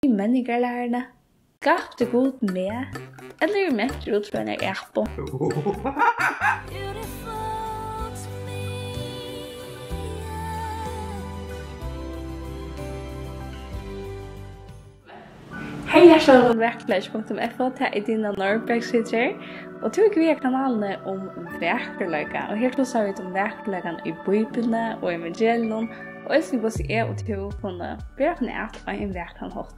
I menningarlærerne? Skapte Gud med? Eller er ment ut fra en apple? Hei, jeg er verklæs.fo til Dina Norberg-sitter, og tog vi kanalene om verkeløyga, og her tog vi om verkeløygan I Bibelene og Evangelion, og jeg synes også jeg og tog kunne bjørne at av en verkeløygan.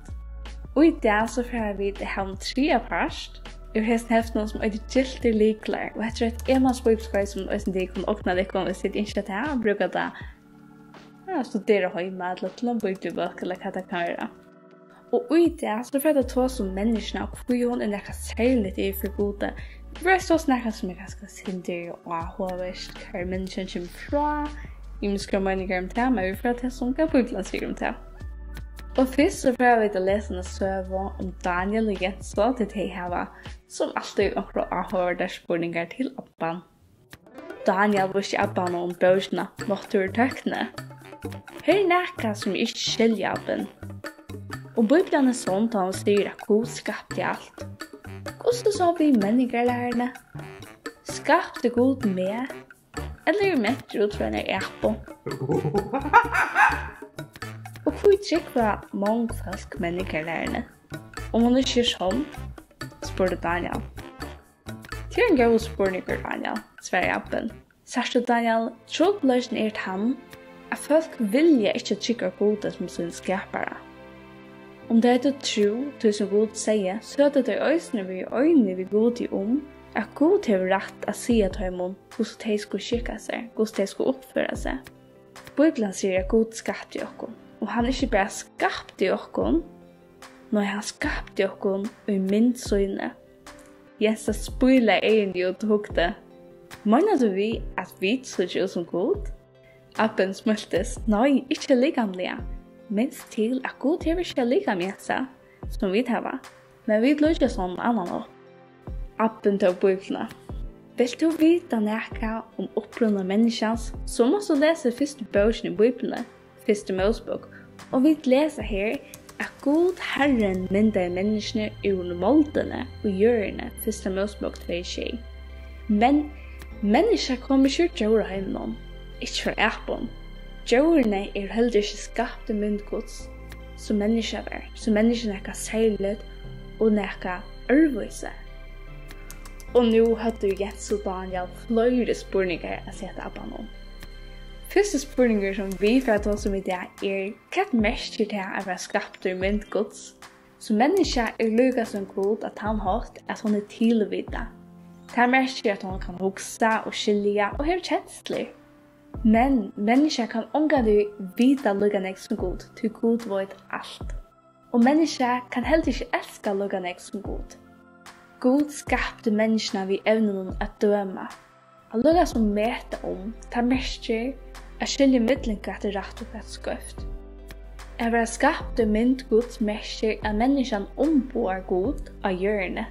Og I dag så får vi det her om 3 først, og jeg har haft noen som er giltig likler, og jeg tror at Emmas bibelskøy som de kunne åpne det om sitt initiativ, og bruker det studere hjemme, til en bibelbøk, eller hva det kan gjøre. Og I det så får det ta som menneskene, og hvor hun nekka særlig I for gode. Det var så snakket som jeg ganske sindig og avhåverst, hver mennesken kommer fra, I muskler meninger om det, men vi får det som kan Bibelen sier om det. Og først så får vi til å lese en søve om Daniel og Jenså til de her, som alltid akkurat avhåverder spørninger til Abban. Daniel visste Abban om bøsene, måtte ur tøkne. Her nekka som ikke skiljer Abban. Og Bibelen er sånn at han sier at Gud skapte alt. Hvordan så vi menningarlærerne? Skapte Gud med? Eller er ment ut fra en apple? Og hvor trykk var mange folk menningarlærerne? Om hun ikke sånn, spurte Daniel. Til en god spørninger, Daniel, svarer Abben. Sørste Daniel, trobløsene til ham, at folk vilja ikke trykke Gud som sin skapere. Om det er tro, det som Gud sier, så er det øyne vi øyne vi Gud om, at Gud har rett å si at dem om hvordan de skulle skikke seg, hvordan de skulle oppføre seg. Bibelen sier at Gud skapte oss, og han ikke bare skapte oss, når han skapte oss I min syne. Jens spøyler egentlig og tok det. Mener du vi at vi så som Gud? Abben smultes, nei, ikke ligamlige. Minst til at Gud hever ikke like med seg, som vi har, men vi lukker sånn annan nå. Abben tog Bibelene. Vil du vite noe om opprunnet menneskens, så må du lese første bøken I Bibelene, første Mosebok, og vi leser her at Gud Herren myndar menneskene ur moldene og hjørne, første Mosebok 2:6. Men mennesker kommer ikke til å gjøre hjemme, ikke for Abben. Djurene heller ikke skapte myndgods som mennesker var, som mennesker nekka særlig og nekka ørvise. Og nå hadde Jens og Daniel flere spørninger å sette Abban om. Første spørninger som vi får ta som idé hva mest det å være skapte myndgods? Som mennesker lukket som god at han har at hun tilvidda. Det mest at hun kan huske og skilja og have kjensler. Men mennesker kan omgående vite lukkanek som god, til god vet alt. Og mennesker kan heller ikke elske lukkanek som god. God skapte menneskene vi evner å døme. Han lukka som mete om, ta mestjer, å skilje midlinga til rett og rett skøft. Jeg var skapte myndgods mestjer at menneskene ombår god av hjørne.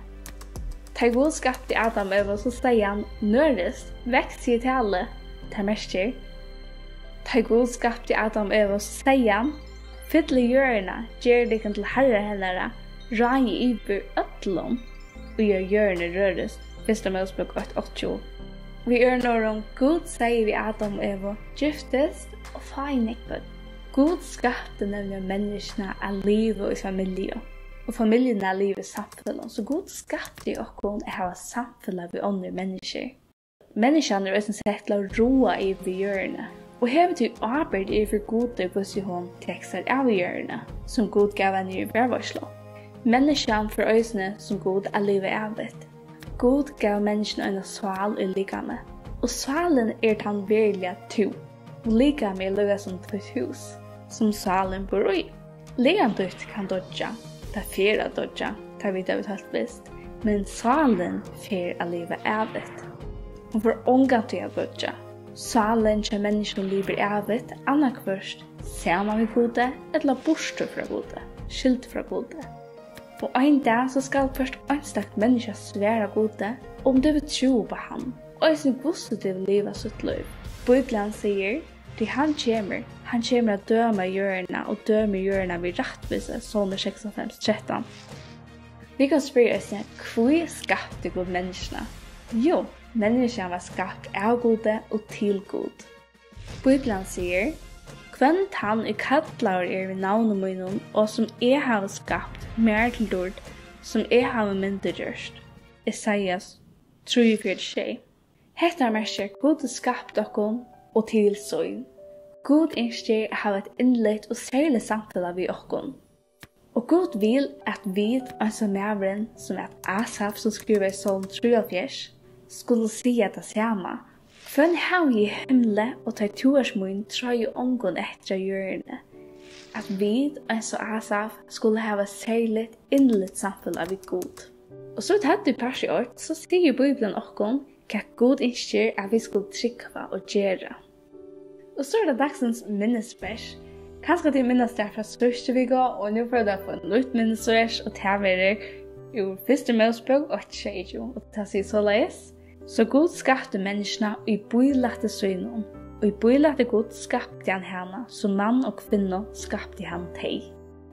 Ta god skapte Adam over, så sier han, nørest, vekst I tale, ta mestjer. Ta god skapte Adam Eva sier han, fylle hjørne, gjør det til herre hennere, rage iber øtlom, og gjør hjørne rørest, første Mosebok 8:80. Vi når om Gud sier vi Adam Eva, giftest og feinikbød. Gud skapte nemlig menneskene av livet og I familie, og familien av livet I samfunnet, så Gud skapte oss å ha samfunnet ved andre mennesker. Menneskene også sett til å roa I hjørne, og hever til arbeid for gode hvordan tekster av hjørne, som God gav en ny vervarslo. Menneskene for øysene som God livet avvitt. God gav menneskene en sval I likame, og svalen den virkelige to, og likame lukket som et hus, som svalen bor I. Ligan kan dodja, ta fyra dodja, ta vidt av et helt visst, men svalen fyr livet avvitt. Og for ångan til å dodja. Salen til mennesker livet avvitt, annak først, ser man vi gode, eller borster fra gode, skilt fra gode. Og en dag så skal først ønstakt mennesker svære gode, om du vil tro på ham, og sin hvordan du vil leve sitt liv. Bibelen sier, til han kommer, Han kommer att döma jörna och döma jörna vid rättvisa, Salmer 56:13. Vi kan spørre oss, hva skapte Gud menneskene? Jo, menneskene var skapt av Gode og til God. Bibelen sier, «Hvem han kallar ved navnet munnen, og som har skapt mer til dård, som har myndiggjørst». Esaias 3:4. Hetta merker Gud skapt okkom og til søgn. Gud ønsker å ha et innlett og særlig samfunn ved okkom. Og Gud vil at vi, altså mævren, som Asaf, som skriver i Salm 73, skulle si det samme. For en hav i himle og ta toårsmån tror jo omgån etter hjørne. At vi, altså Asaf, skulle ha et særlig innlett samfunn ved Gud. Og så tatt du pers i ord, så stiger Bibelen okkom hva Gud ønsker at vi skulle trykva og gjøre. Og så det dagsens minnesvers. Kanskje de minnes der fra største vi går, og nå får jeg få en nytt minnesvers, og det er jo første Mosebok 8:20, og det sier så leis. Så Gud skapte menneskene i bøylagte synen, og i bøylagte Gud skapte han henne, så mann og kvinne skapte han teg.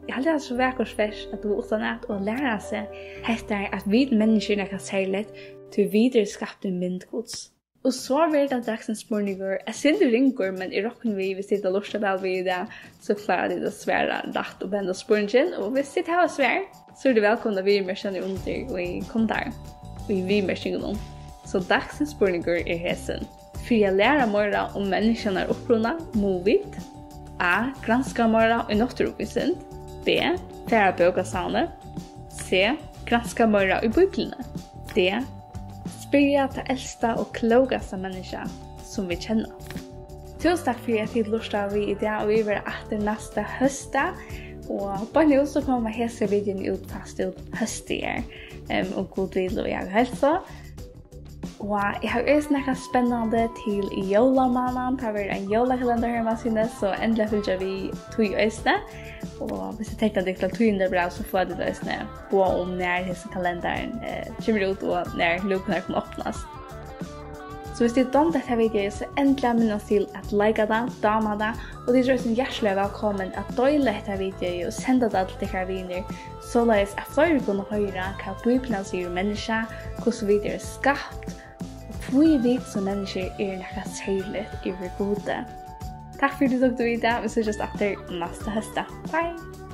Jeg har lært så vekkert vers at du utan at lære seg etter at vi menneskene kan si litt til videre skapte myndgods. Og så vil det dagsens spørninger, jeg synes det ringer, men i rocken vi, hvis det er lurt vel ved det, så klarer de det svære rett og bende spørningen, og hvis det har svær, så er det velkommen at vi merker under og i kommentar, og i vi merker. Så dagsens spørninger er hessen. For jeg lærer mer om menneskene er opprunnet, må vite, A. Granska mer i natteropisen, B. Fære bøkasane, C. Granska mer i Bibelene, D. Spyrja til eldste og klogaste mennesker som vi kjenner. Tusen takk for at jeg lurte vi i dag, og vi vil etter neste høste. Og bare nå så kommer hese videoen ut fast ut høstiger, og god vil og jeg helse. Og jeg har også noe spennende til i jólamannen. Det er en jólakalender her med sine, så endelig følger vi tog i østene. Og hvis jeg tenker at det er togende bra, så får jeg det østene både om når disse kalenderen kommer ut og når lukkene kommer åpnes. Så hvis du dom dette videoet, så endelig minnes til at like det, dame det, og det er også hjertelig velkommen at dele dette videoet og sende det til dere viner, så la oss at flere kunne høre hva Bibelen sier om mennesker, hvordan vi er skapt, og hvor vi som mennesker er noe særlig i vår gode. Takk for at du tok det videre, vi ses etter neste høst. Bye!